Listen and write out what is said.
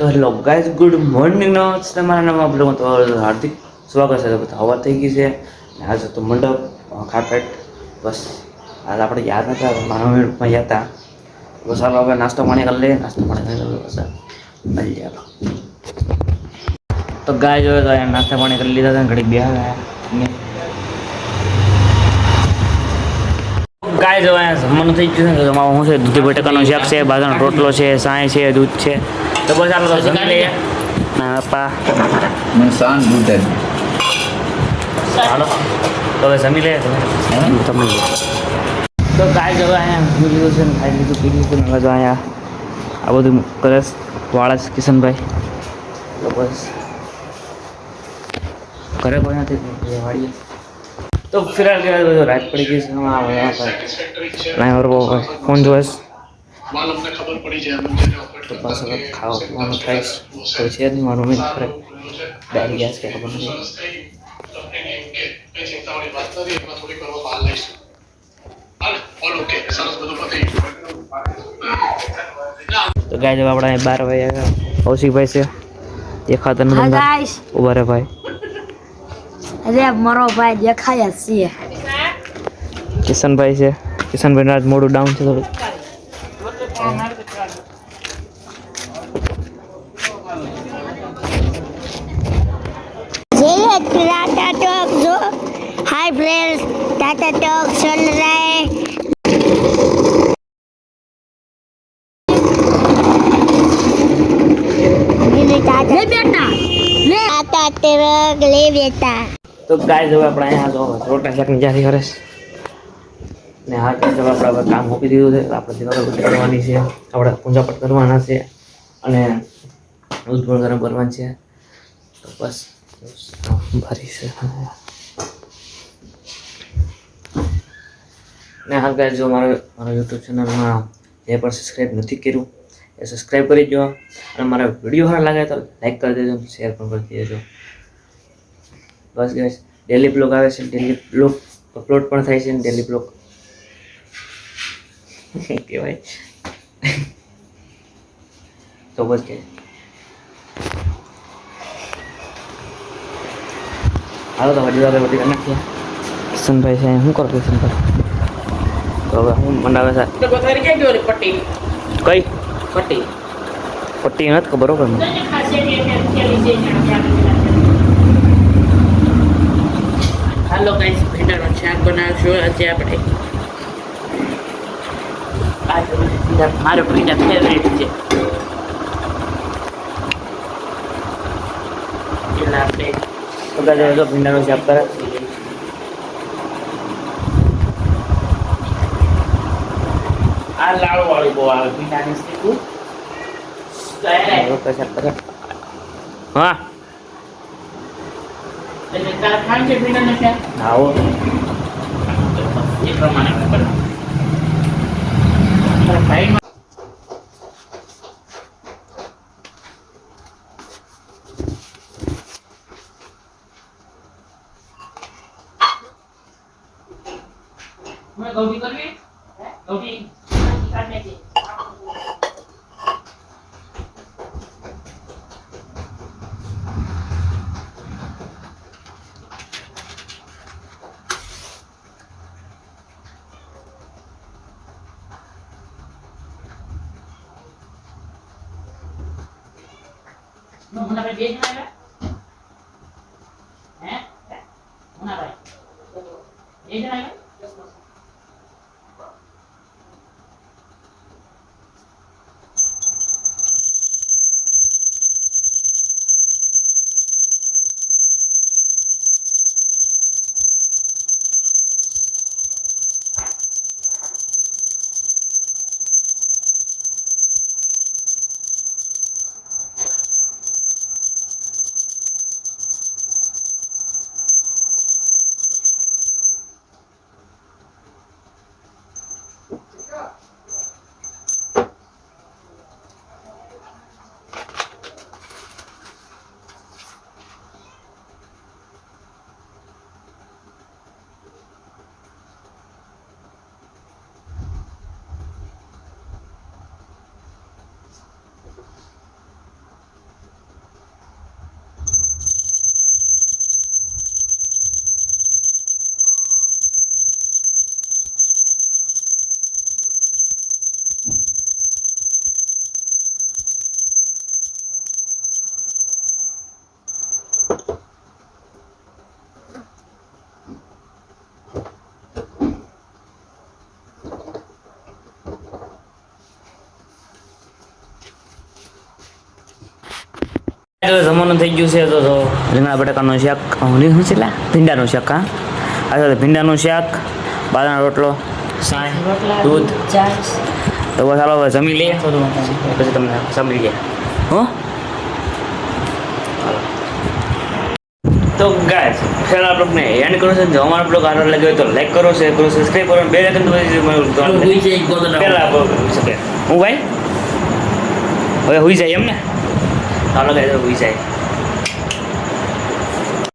તો hello guys, good મોર્નિંગનો તમારા નામ આપણું તો હાર્દિક સ્વાગત છે. તો હવા થઈ ગઈ છે ને આજે તો મંડપ ખાપેટ બસ આજે આપણે યાદ નતા મારા મિનિટમાં યાદ હતા. બસ ચાલો હવે નાસ્તો પાણી કરી લઈએ. નાસ્તો પાણી કરી બસ મળી જાય. તો ગાય જોયો તો અહીંયા નાસ્તા પાણી કરી લીધા હતા. ઘડી બે ગાય જો અહીંયા જમવાનું થઈ ગયું છે. જમવામાં શું છે? દૂધી બટાકાનું શાક છે, બાજરાનો રોટલો છે, સાય છે, દૂધ છે. તો બસ ચાલો જમી લઈએ. પપ્પા હાલો તો હવે જમી લઈએ. તમે તો ગાય જો અહીંયા પી લીધું છે ને ખાઈ લીધું પી લીધું ને હવે જો અહીંયા આ બધું કરે વાળા કિશનભાઈ. તો બસ ઘરે કોઈ નથી વાળીએ તો ફિલહાલ કહેવાય રાત પડી ગઈ છે. ફોન જોઈશ તો બસ હવે ખાવા પીવાનું થાય તો છે નહીં. મારું મમ્મી ખરે બેરી ગેસ કે ખબર નથી. તો ગાય જવા આપણે 12 વાગ્યા કૌશિકભાઈ છે દેખાતા નથી. ઉભા રે ભાઈ. અરે મારો ભાઈ દેખાય જ છે. કિશનભાઈ છે. કિશનભાઈ આજ મોડું ડાઉન છે થોડું. टाटा टॉक जो हाय फ्रेंड्स टाटा टॉक चल रहा है. ले बेटा ले टाटा टॉक ले बेटा. તો ગાય જવા આપણે અહીંયા જો રોટા શાકની જારી કરે ને હા ગાય જવા આપણે કામ મૂકી દીધું છે. આપણે દિવાળી કરવાની છે, આપણે પૂજાપાઠ કરવાના છે અને દૂધ પણ ગરમ કરવાનું છે. તો બસ ભારી છે ને હાલ ગાય જો મારા યુટ્યુબ ચેનલમાં જે પણ સબસ્ક્રાઈબ નથી કર્યું એ સબસ્ક્રાઈબ કરી દો અને મારા વિડીયો સારા લાગે તો લાઈક કરી દેજો, શેર પણ કરી દેજો. બસ ગાઈસ ડેલી બ્લોગ આવે છે, ડેલી બ્લોગ અપલોડ પણ થાય છે ને ડેલી બ્લોગ કહેવાય. તો બસ કે હાલો તો વડી વાગે વડી કરી નાખીએ. કિશનભાઈ છે શું કરો કિશનભાઈ? તો હવે હું મંડાવે છે પટ્ટી કઈ પટ્ટી પટ્ટી નથી ખબર બરોબર. હાલો ગાઈસ, ભીંડાનું શાક બનાવશું આજે આપણે. મારો ભીંડા ફેવરેટ છે એટલે આપણે બધા જો ભીંડાનું શાક કરે. આ લાડુ વાળું બહુ આવે ભીંડાની શીખું રોટલા શાક કરે. હા એટલે તાર ખાણ છે ભીંડાનું શાક આવો એ પ્રમાણે ખબર ભાઈ ગૌટી કરવી ગૌટી કાઢને છે. मुन्ना भाई बेच ना है मुन्ना भाई बेच ना है. તો જમવાનું થઈ ગયું છે તો રીંગણા બટાકાનું શાક શું છે લા ભીંડાનું શાક હા આ તો ભીંડાનું શાક બાજરાનો રોટલો સાય દૂધ તો બસ હાલો હવે જમી લઈએ પછી તમને જમી લઈએ હો તો ગાઈસ ફેર આ બ્લોગને એન્ડ કરો છે જો અમારો બ્લોગ સારો લાગ્યો હોય તો લાઈક કરો શેર કરો સબસ્ક્રાઈબ કરો બે આઇકન દબાવી પહેલા શકે હું ભાઈ હવે હોઈ જાય એમ ને ચાલો ગાઈસ હોઈ જાય